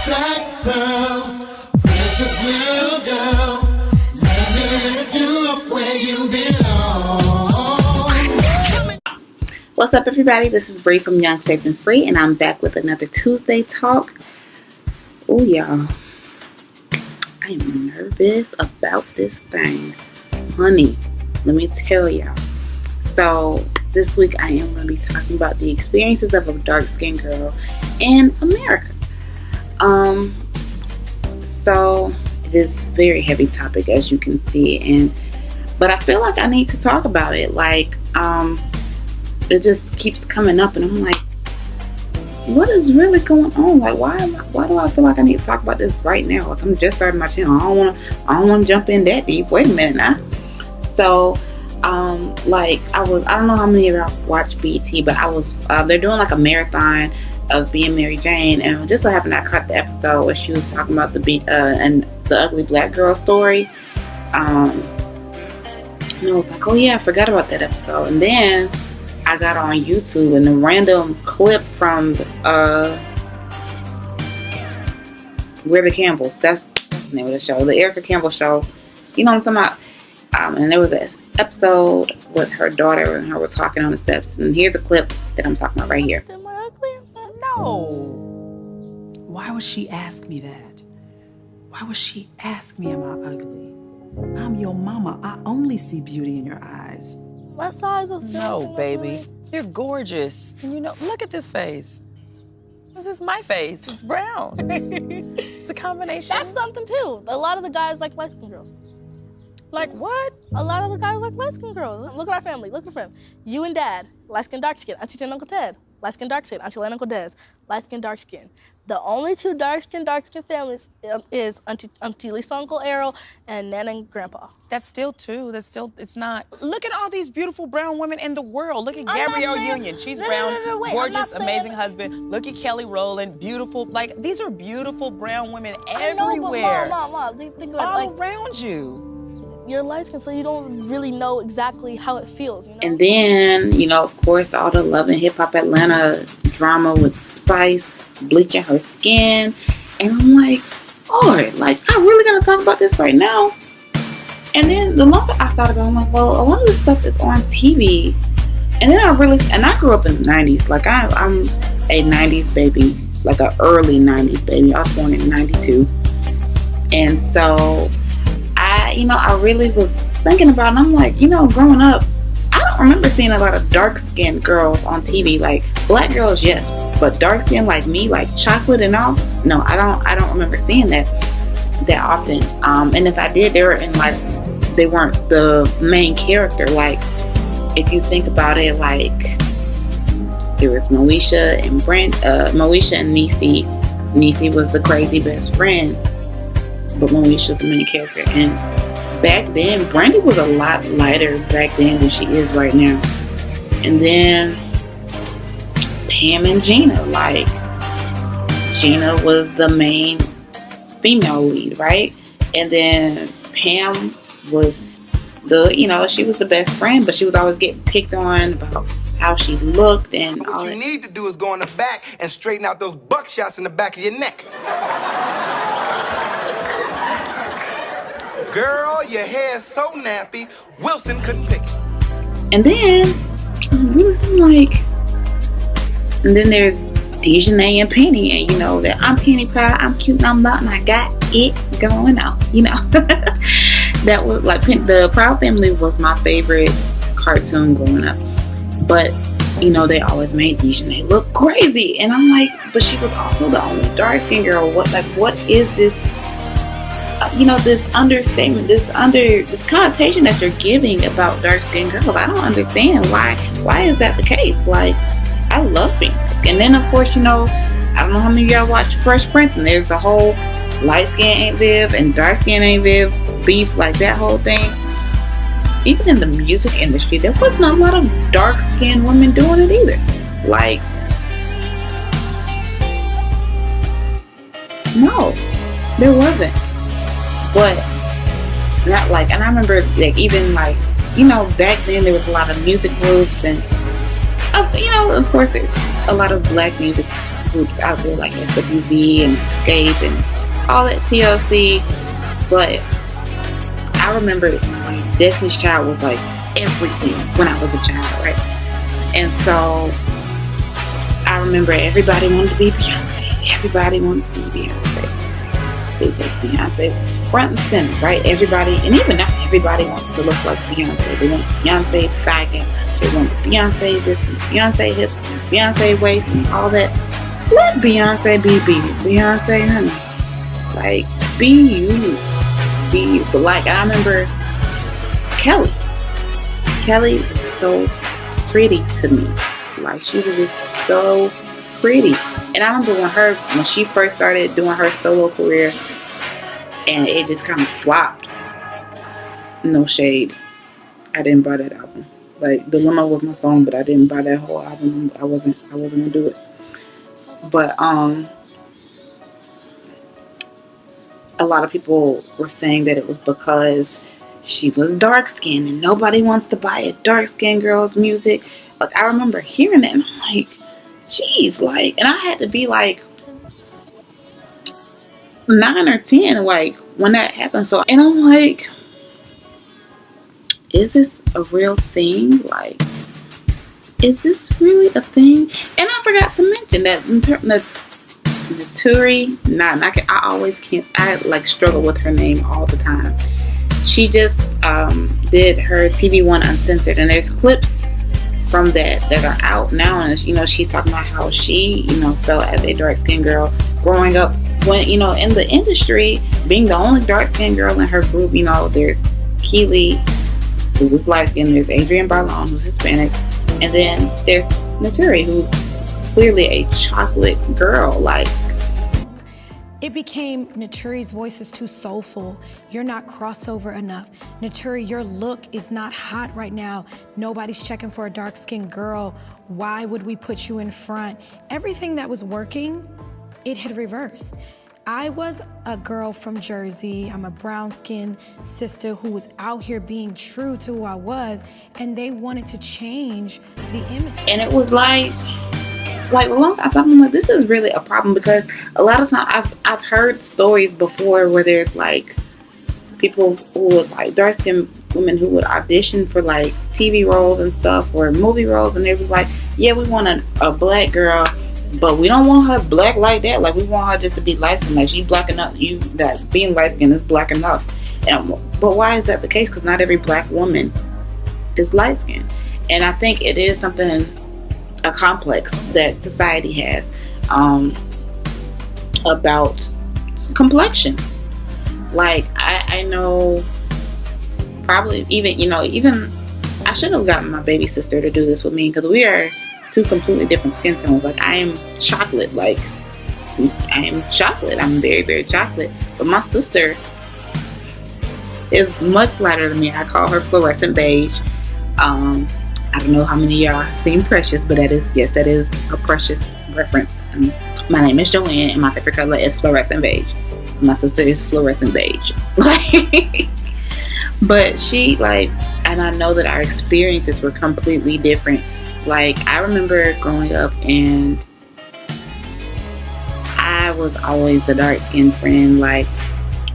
Black girl, precious little girl, let me lift you up where you belong. What's up, everybody? This is Bree from Young, Safe, and Free, and I'm back with another Tuesday talk. Oh, y'all. I am nervous about this thing. Honey, let me tell y'all. So, this week I am going to be talking about the experiences of a dark-skinned girl in America. So, it is a very heavy topic, as you can see, but I feel like I need to talk about it. It just keeps coming up, and I'm like, what is really going on? Like, why do I feel like I need to talk about this right now? Like, I'm just starting my channel. I don't want to jump in that deep. Wait a minute now. So, I don't know how many of y'all watch BT, but they're doing like a marathon of being Mary Jane, and just so happened I caught the episode where she was talking about the ugly black girl story. And I was like, oh yeah, I forgot about that episode. And then I got on YouTube, and a random clip from We're the Campbells. That's the name of the show, the Erica Campbell show. You know what I'm talking about? And there was an episode with her daughter, and her was talking on the steps. And here's a clip that I'm talking about right here. Am I ugly? No. Why would she ask me that? Why would she ask me, am I ugly? I'm your mama. I only see beauty in your eyes. My size of No, baby. You're gorgeous. And look at this face. This is my face. It's brown. It's a combination. That's something too. A lot of the guys like light-skinned girls. Like what? A lot of the guys like light-skinned girls. Look at our family. Look at the family. You and Dad, light-skinned, dark-skinned. Auntie and Uncle Ted, light-skinned, dark-skinned. Auntie and Uncle Des, light-skinned, dark-skinned. The only two dark-skinned families is Auntie Lisa, Uncle Errol, and Nana and Grandpa. That's still two. It's not. Look at all these beautiful brown women in the world. Look at Gabrielle Union. She's brown, wait, gorgeous, amazing husband. Look at Kelly Rowland, beautiful. Like, these are beautiful brown women everywhere. I know, but Mom, think about all it. Like, around you. You're light-skinned, so you don't really know exactly how it feels, you know? And then, of course, all the Love and Hip Hop Atlanta drama with Spice bleaching her skin. And I'm like, Lord, I really gotta talk about this right now. And then the longer I thought about it, I'm like, well, a lot of this stuff is on TV. And then I grew up in the 90s. Like, I'm a 90s baby, like an early 90s baby. I was born in 92. And so I really was thinking about it, and I'm like, growing up, I don't remember seeing a lot of dark-skinned girls on TV. Like, black girls, yes, but dark-skinned like me, like chocolate and all, no, I don't remember seeing that often. And if I did, they weren't the main character. Like, if you think about it, like, there was Moesha and Niecy. Niecy was the crazy best friend, but Moesha's the main character. And back then, Brandy was a lot lighter back then than she is right now. And then Pam and Gina, like, Gina was the main female lead, right? And then Pam was she was the best friend, but she was always getting picked on about how she looked and all that. What you need to do is go in the back and straighten out those buckshots in the back of your neck. Girl, your hair's so nappy, Wilson couldn't pick it. And then, I'm like, and then there's Dejanay and Penny, and that I'm Penny Proud, I'm cute, and I'm not, and I got it going on, That was like, the Proud Family was my favorite cartoon growing up. But, they always made Dejanay look crazy. And I'm like, but she was also the only dark-skinned girl. What is this? This understatement, this connotation that you're giving about dark-skinned girls. I don't understand why is that the case? Like, I love being dark. And then, of course, I don't know how many of y'all watch Fresh Prince, and there's the whole light skin ain't Viv and dark skin ain't Viv beef, like that whole thing. Even in the music industry, there wasn't a lot of dark-skinned women doing it either. Like, no, there wasn't. But not like, and I remember like even like, back then there was a lot of music groups, and of course there's a lot of black music groups out there like SWV and Escape and all that TLC. But I remember like Destiny's Child was like everything when I was a child, right? And so I remember everybody wanted to be Beyonce. Everybody wanted to be Beyonce. Beyonce was front and center, right? Everybody, and even now, everybody wants to look like Beyonce. They want Beyonce thigh gap. They want Beyonce this, and Beyonce hips, and Beyonce waist, and all that. Let Beyonce be Beyonce, honey. Like, be you. Be you. But like, I remember Kelly. Kelly was so pretty to me. Like, she was just so pretty. And I remember when she first started doing her solo career, and it just kind of flopped. No shade. I didn't buy that album. Like, Dilemma was my song, but I didn't buy that whole album. I wasn't gonna do it. But a lot of people were saying that it was because she was dark skinned and nobody wants to buy a dark skinned girl's music. Like, I remember hearing it and I'm like, geez, like, and I had to be like 9 or 10, like, when that happened. So, and I'm like, is this a real thing? Like, is this really a thing? And I forgot to mention that Naturi, I always can't, I like struggle with her name all the time. She just did her TV One Uncensored, and there's clips from that are out now, and you know, she's talking about how she, you know, felt as a dark skinned girl growing up, when, you know, in the industry, being the only dark skinned girl in her group. You know, there's Keely, who was light skinned, there's Adrienne Bailon, who's Hispanic, and then there's Naturi, who's clearly a chocolate girl. Like, it became, Naturi's voice is too soulful. You're not crossover enough. Naturi, your look is not hot right now. Nobody's checking for a dark-skinned girl. Why would we put you in front? Everything that was working, it had reversed. I was a girl from Jersey. I'm a brown-skinned sister who was out here being true to who I was, and they wanted to change the image. And it was like long I thought, I'm like, this is really a problem, because a lot of times I've heard stories before where there's like people who would, like, dark skinned women who would audition for like TV roles and stuff, or movie roles, and they was like, yeah, we want a black girl, but we don't want her black like that. Like, we want her just to be light skinned. Like, she's black enough. That being light skinned is black enough. But why is that the case? Because not every black woman is light skinned, and I think it is something, a complex that society has about complexion. Like, I know, probably even I should have gotten my baby sister to do this with me, because we are two completely different skin tones. Like, I am chocolate. Like, I am chocolate. I'm very, very chocolate. But my sister is much lighter than me. I call her fluorescent beige. I don't know how many of y'all have seen Precious, but that is a Precious reference. My name is Jolene, and my favorite color is fluorescent beige. My sister is fluorescent beige. But she, like, and I know that our experiences were completely different. Like, I remember growing up, and I was always the dark-skinned friend. Like,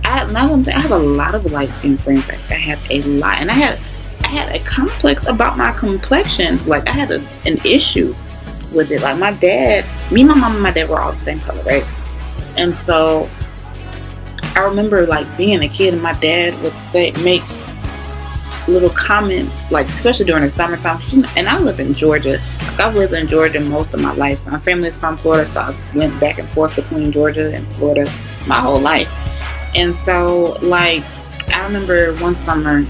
I have a lot of light-skinned friends. Like, I have a lot, and I had a complex about my complexion. Like, I had an issue with it. Like, my dad, me, my mom, and my dad were all the same color, right? And so I remember, like, being a kid, and my dad would make little comments, like, especially during the summertime. And I live in Georgia. Like, I've lived in Georgia most of my life. My family's from Florida, so I went back and forth between Georgia and Florida my whole life. And so, like, I remember one summer,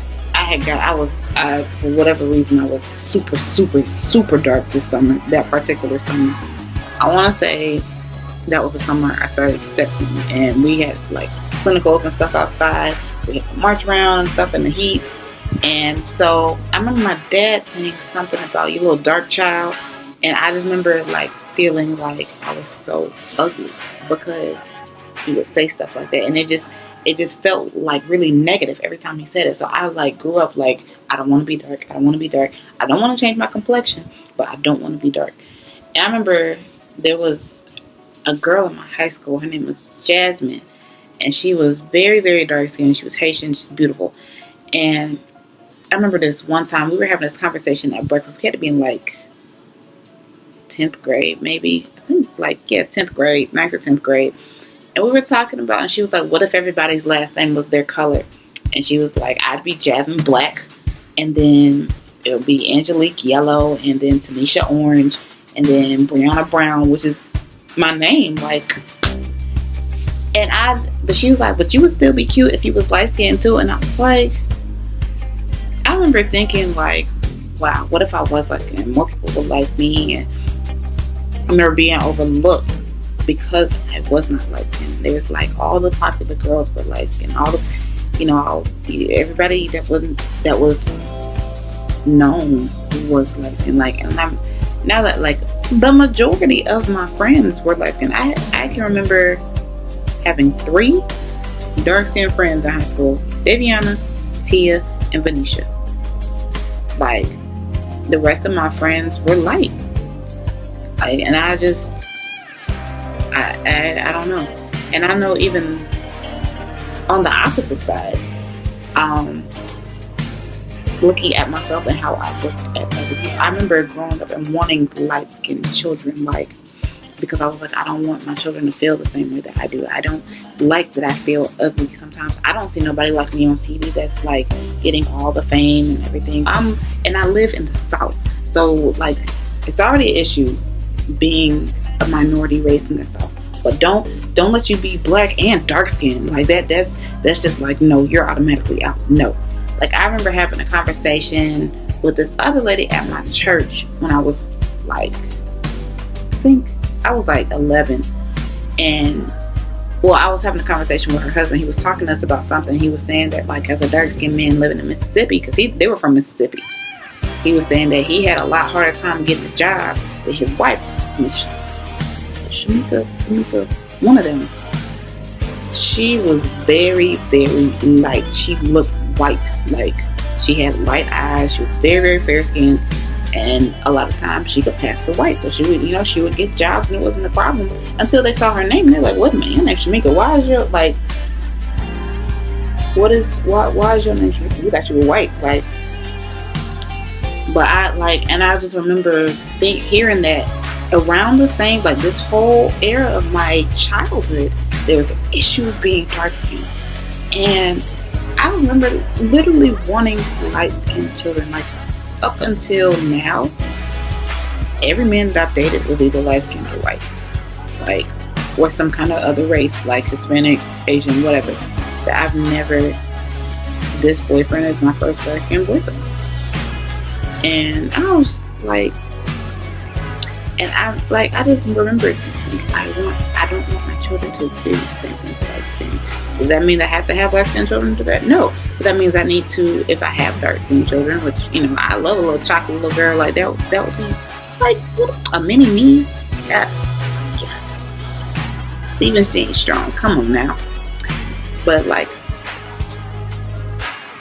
for whatever reason, I was super, super, super dark this summer, that particular summer. I want to say that was the summer I started step team, and we had, like, clinicals and stuff outside. We had to march around and stuff in the heat. And so I remember my dad saying something about, you little dark child. And I just remember, like, feeling like I was so ugly because he would say stuff like that. And it just felt like really negative every time he said it. So I, like, grew up like, I don't want to be dark. I don't want to be dark. I don't want to change my complexion, but I don't want to be dark. And I remember there was a girl in my high school. Her name was Jasmine. And she was very, very dark skinned. She was Haitian. She's beautiful. And I remember this one time we were having this conversation at breakfast. We had to be in like 10th grade, maybe. I think like, yeah, 10th grade, 9th or 10th grade. And we were talking about, and she was like, what if everybody's last name was their color? And she was like, I'd be Jasmine Black. And then it would be Angelique Yellow. And then Tanisha Orange. And then Brianna Brown, which is my name. Like, but she was like, but you would still be cute if you was light skinned too. And I was like, I remember thinking like, wow, what if I was light skinned? More people would like me. And I remember being overlooked because I was not light skinned. There was like all the popular girls were light skinned. All the, everybody that was known was light skinned. Like, and I'm now that like the majority of my friends were light skinned. I can remember having 3 dark-skinned friends in high school: Daviana, Tia, and Venetia. Like, the rest of my friends were light. Like, and I don't know. And I know even on the opposite side, looking at myself and how I looked at other people. I remember growing up and wanting light-skinned children, like, because I was like, I don't want my children to feel the same way that I do. I don't like that I feel ugly sometimes. I don't see nobody like me on TV that's like getting all the fame and everything. And I live in the South, so like it's already an issue being a minority race in the South. But don't let you be black and dark skinned like that. That's just like, no, you're automatically out. No. Like, I remember having a conversation with this other lady at my church when I was like, I think I was like 11, and I was having a conversation with her husband. He was talking to us about something. He was saying that, like, as a dark-skinned man living in Mississippi, because they were from Mississippi, he was saying that he had a lot harder time getting a job than his wife, Miss Shamika, one of them. She was very, very light. She looked white. Like, she had light eyes. She was very, very fair skinned. And a lot of times she could pass for white. So she would, she would get jobs and it wasn't a problem until they saw her name. And they're like, wait a minute, your name's Shamika. Why is your, like, why is your name Shamika? We thought you were white. Like, but I just remember hearing that around the same, like, this whole era of my childhood, there was an issue with being dark skinned. And I remember literally wanting light skinned children. Like, up until now, every man that I've dated was either light skinned or white, like, or some kind of other race, like Hispanic, Asian, whatever. That I've never. This boyfriend is my first light skinned boyfriend, and I was like, I just remember thinking, I don't want my children to experience the same things that I experienced. Does that mean I have to have light skinned children to that? No. But that means I need to, if I have dark skinned children, which, I love a little chocolate little girl like that. That would be like a mini me. Yes. Steven Strong. Come on now. But like,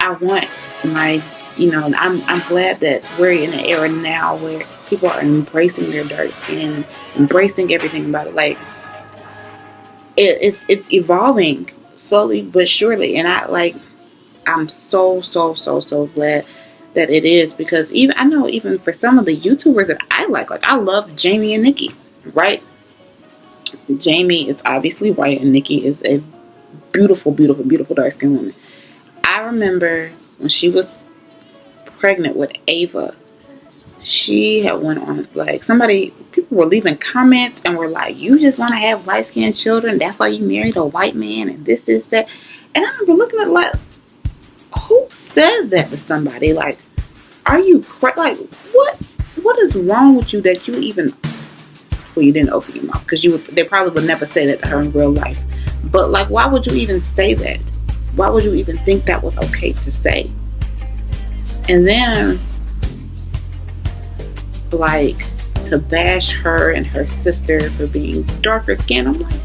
I want my, I'm glad that we're in an era now where people are embracing their dark skin, embracing everything about it. Like, it's evolving slowly but surely, and I'm so glad that it is, because even for some of the YouTubers that I like I love Jamie and Nikki, right? Jamie is obviously white and Nikki is a beautiful dark skinned woman. I remember when she was pregnant with Ava, she had went on, like, people were leaving comments and were like, you just want to have light skinned children, that's why you married a white man, and this, that. And I remember looking at, like, who says that to somebody? Like, are you like, what is wrong with you that you even, well, you didn't open your mouth, because they probably would never say that to her in real life, but like, why would you even say that? Why would you even think that was okay to say? And then, like, to bash her and her sister for being darker skinned, I'm like,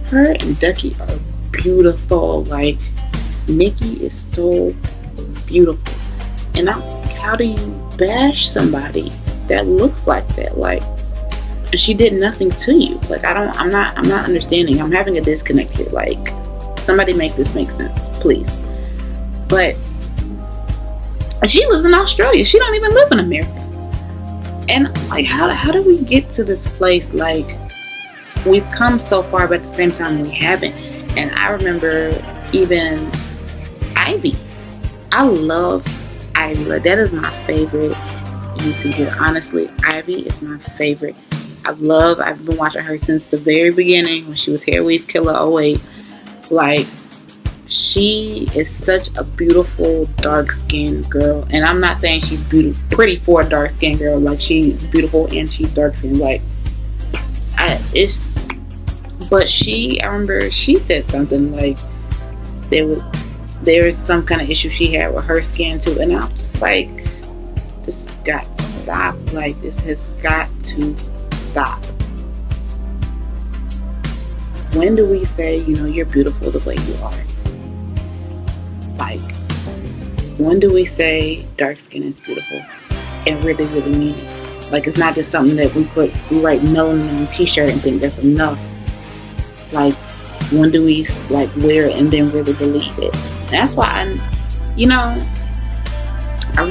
her and Ducky are beautiful. Like, Nikki is so beautiful, and how do you bash somebody that looks like that? Like, and she did nothing to you. Like, I'm not understanding. I'm having a disconnect here. Like, somebody make this make sense, please. But she lives in Australia. She don't even live in America. And like, how do we get to this place? Like, we've come so far, but at the same time we haven't. And I remember even Ivy. I love Ivy. Like, that is my favorite YouTuber. Honestly, Ivy is my favorite. I've been watching her since the very beginning when she was Hair Weave Killer 08. Like, she is such a beautiful dark-skinned girl. And I'm not saying she's pretty for a dark-skinned girl. Like, she's beautiful and she's dark-skinned. Like, I remember she said something like there was some kind of issue she had with her skin too. And I'm just like, this has got to stop. Like, this has got to stop. When do we say, you're beautiful the way you are? Like, when do we say dark skin is beautiful and really, really mean it? Like, it's not just something that we write melanin on a t-shirt and think that's enough. Like, when do we like wear it and then really believe it? And that's why I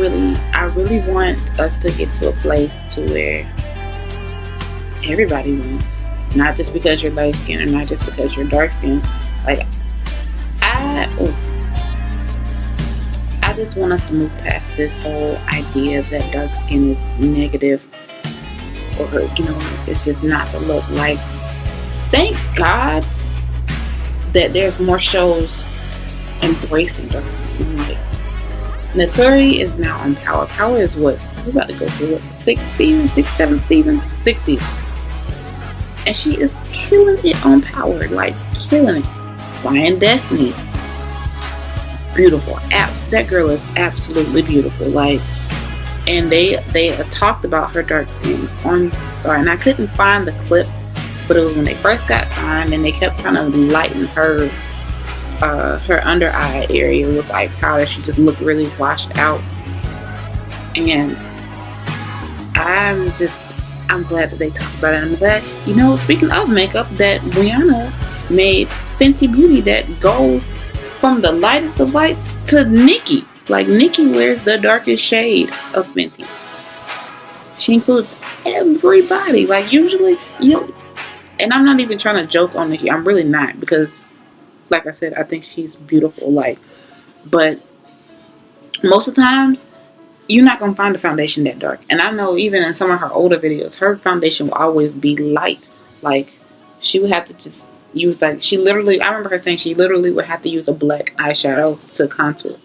really want us to get to a place to where everybody wins. Not just because you're light skinned or not just because you're dark skinned. Like, I just want us to move past this whole idea that dark skin is negative, or it's just not the look. Like, thank God that there's more shows embracing dark skin. Like, Naturi is now on Power. Power is what we're about to go through. 7th season, 6th season, and she is killing it on Power. Like, killing it. Flying Destiny, beautiful. That girl is absolutely beautiful. Like, and they talked about her dark skin on Star, and I couldn't find the clip, but it was when they first got signed, and they kept trying to lighten her under eye area with like powder. She just looked really washed out, and I'm glad that they talked about it. I'm glad, speaking of makeup, that Brianna made Fenty Beauty that goes from the lightest of lights to Nikki. Like, Nikki wears the darkest shade of Fenty. She includes everybody. Like, usually, and I'm not even trying to joke on Nikki. I'm really not, because, like I said, I think she's beautiful. Like, but most of the times, you're not going to find a foundation that dark. And I know even in some of her older videos, her foundation will always be light. Like, she would have to just use, like, I remember her saying she literally would have to use a black eyeshadow to contour.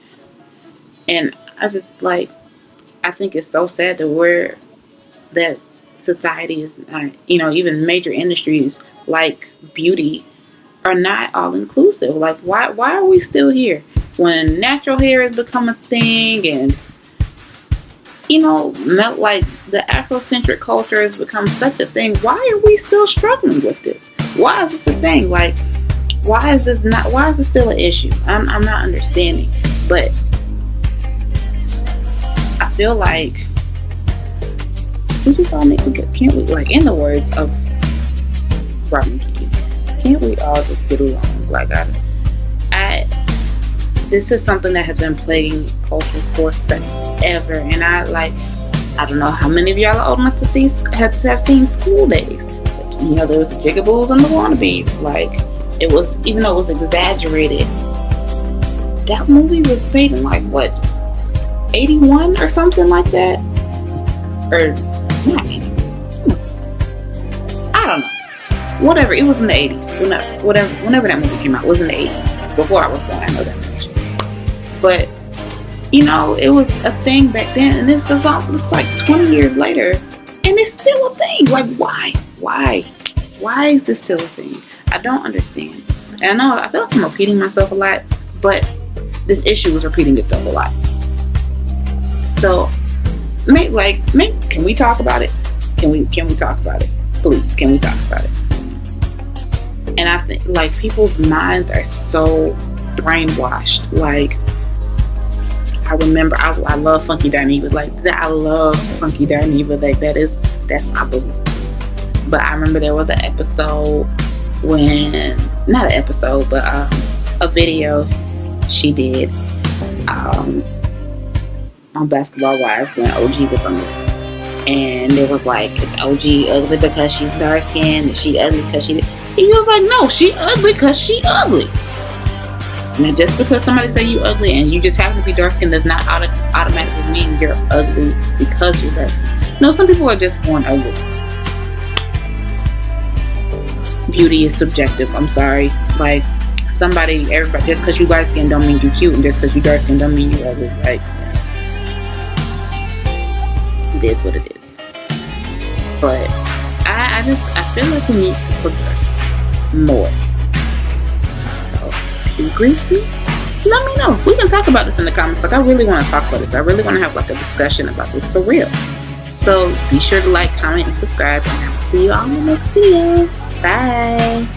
And I just, like, I think it's so sad that society is not, even major industries like beauty are not all inclusive. Like, why are we still here when natural hair has become a thing, and like the Afrocentric culture has become such a thing? Why are we still struggling with this? Why is this a thing? Like, why is this still an issue? I'm not understanding. But I feel like we just all need to can't we, like, in the words of Robin Key, can't we all just get along? Like, this is something that has been plaguing culture for forever, and I don't know how many of y'all are old enough to have seen School Days. But, there was the Jigaboos and the Wannabes. Like, it was, even though it was exaggerated, that movie was made in, like, what, 81 or something like that? Or not 81. I don't know. Whatever. It was in the 80s. Whenever that movie came out, it was in the 80s. Before I was born, I know that much. But, it was a thing back then, and this is almost like 20 years later, and it's still a thing. Like, why? Why is this still a thing? I don't understand. And I feel like I'm repeating myself a lot, but this issue is repeating itself a lot. So, can we talk about it? Can we talk about it? Please, can we talk about it? And I think, like, people's minds are so brainwashed. Like, I remember, I love Funky Dineva. Like, I love Funky Dineva. Like, that's my boo. But I remember there was an episode when, not an episode, but a video she did on Basketball Wives when OG was on it. And it was like, is OG ugly because she's dark skinned? Is she ugly because she... And you was like, no, she ugly because she ugly. Now, just because somebody say you ugly and you just happen to be dark skinned does not automatically mean you're ugly because you're dark skinned. No, some people are just born ugly. Beauty is subjective. I'm sorry. Like, everybody, just because you light skinned don't mean you cute, and just because you dark skinned don't mean you ugly. Like, it is what it is. But I feel like we need to progress more. So if you agree with me, let me know. We can talk about this in the comments. Like, I really want to talk about this. I really want to have like a discussion about this for real. So be sure to like, comment, and subscribe, and I'll see you all in the next video. Bye.